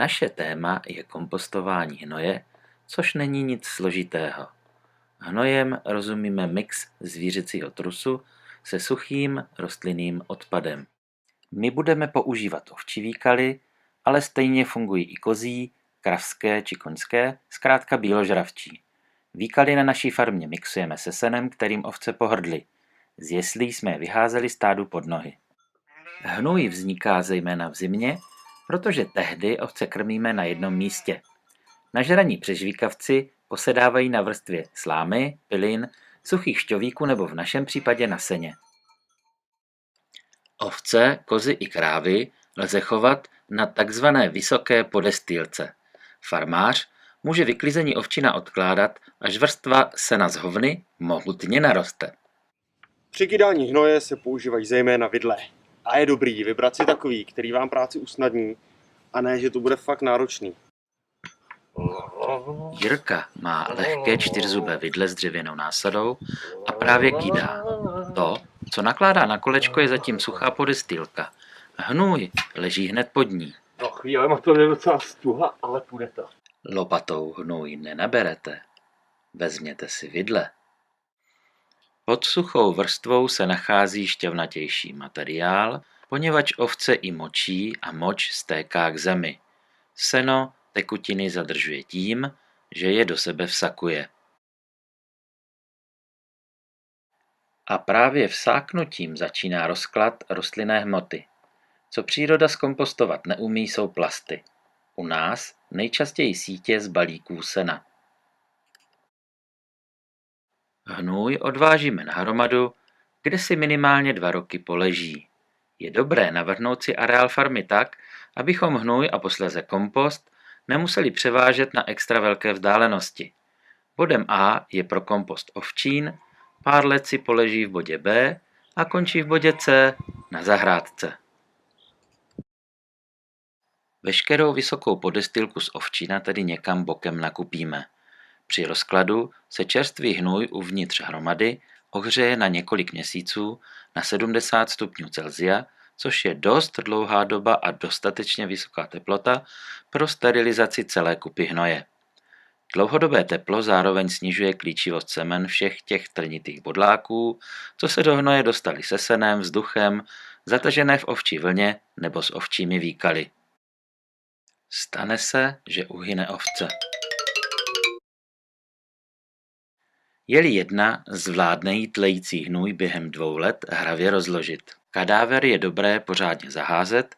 Naše téma je kompostování hnoje, což není nic složitého. Hnojem rozumíme mix zvířecího trusu se suchým rostlinným odpadem. My budeme používat ovčí výkaly, ale stejně fungují i kozí, kravské či koňské, zkrátka bíložravčí. Výkaly na naší farmě mixujeme se senem, kterým ovce pohrdly. Z jeslí jsme je vyházeli stádu pod nohy. Hnůj vzniká zejména v zimě, protože tehdy ovce krmíme na jednom místě. Nažraní přežvíkavci posedávají na vrstvě slámy, pilin, suchých šťovíků nebo v našem případě na seně. Ovce, kozy i krávy lze chovat na takzvané vysoké podestýlce. Farmář může vyklizení ovčina odkládat, až vrstva sena z hovny mohutně naroste. Při kydání hnoje se používají zejména vidle. A je dobrý vybrat si takový, který vám práci usnadní, a ne, že to bude fakt náročný. Jirka má lehké čtyřzubé vidle s dřevěnou násadou a právě kydá. To, co nakládá na kolečko, je zatím suchá podestýlka. Hnůj leží hned pod ní. No chvílema to je docela stuha, ale půjde to. Lopatou hnůj nenaberete. Vezměte si vidle. Pod suchou vrstvou se nachází šťavnatější materiál, poněvadž ovce i močí a moč stéká k zemi. Seno tekutiny zadržuje tím, že je do sebe vsakuje. A právě vsáknutím začíná rozklad rostlinné hmoty. Co příroda zkompostovat neumí, jsou plasty. U nás nejčastěji sítě z balíků sena. Hnůj odvážíme na hromadu, kde si minimálně 2 roky poleží. Je dobré navrhnout si areál farmy tak, abychom hnůj a posléze kompost nemuseli převážet na extra velké vzdálenosti. Bodem A je pro kompost ovčín, pár let si poleží v bodě B a končí v bodě C na zahrádce. Veškerou vysokou podestýlku z ovčína tedy někam bokem nakupíme. Při rozkladu se čerstvý hnůj uvnitř hromady ohřeje na několik měsíců na 70 stupňů Celsia, což je dost dlouhá doba a dostatečně vysoká teplota pro sterilizaci celé kupy hnoje. Dlouhodobé teplo zároveň snižuje klíčivost semen všech těch trnitých bodláků, co se do hnoje dostali se senem, vzduchem, zatažené v ovčí vlně nebo s ovčími výkaly. Stane se, že uhyne ovce. Je-li jedna zvládne jí tlející hnůj během 2 let hravě rozložit. Kadáver je dobré pořádně zaházet,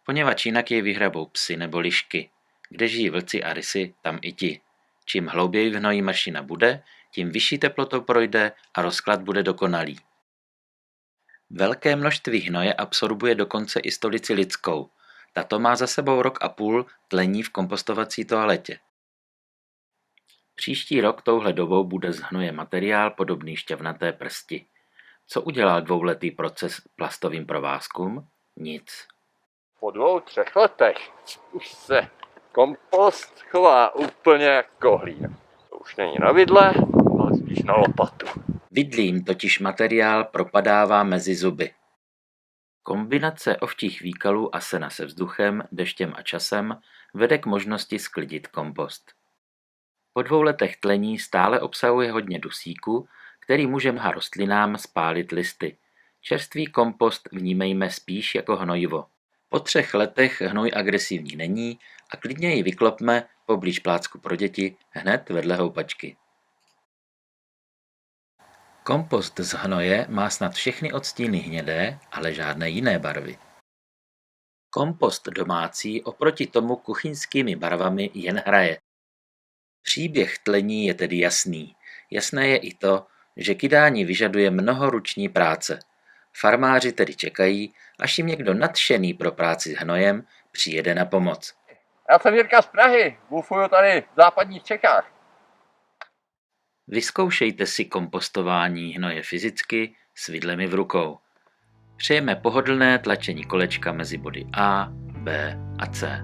poněvadž jinak jej vyhrabou psy nebo lišky. Kde žijí vlci a rysy, tam i ti. Čím hlouběji v hnoji mašina bude, tím vyšší teplotou projde a rozklad bude dokonalý. Velké množství hnoje absorbuje dokonce i stolici lidskou. Tato má za sebou 1,5 roku tlení v kompostovací toaletě. Příští rok touhle dobou bude z hnoje materiál podobný šťavnaté prsti. Co udělal 2letý proces plastovým provázkům? Nic. Po 2-3 letech už se kompost chová úplně jak kohlík. To už není na vidle, ale spíš na lopatu. Vidlím totiž materiál propadává mezi zuby. Kombinace ovčích výkalů a sena se vzduchem, deštěm a časem vede k možnosti sklidit kompost. Po 2 letech tlení stále obsahuje hodně dusíku, který může mnoha rostlinám spálit listy. Čerstvý kompost vnímejme spíš jako hnojivo. Po 3 letech hnůj agresivní není a klidně ji vyklopme poblíž plácku pro děti hned vedle houpačky. Kompost z hnoje má snad všechny odstíny hnědé, ale žádné jiné barvy. Kompost domácí oproti tomu kuchyňskými barvami jen hraje. Příběh tlení je tedy jasný. Jasné je i to, že kydání vyžaduje mnoho ruční práce. Farmáři tedy čekají, až jim někdo nadšený pro práci s hnojem přijede na pomoc. Já jsem Jirka z Prahy, bufuju tady v západních Čechách. Vyzkoušejte si kompostování hnoje fyzicky s vidlemi v rukou. Přejeme pohodlné tlačení kolečka mezi body A, B a C.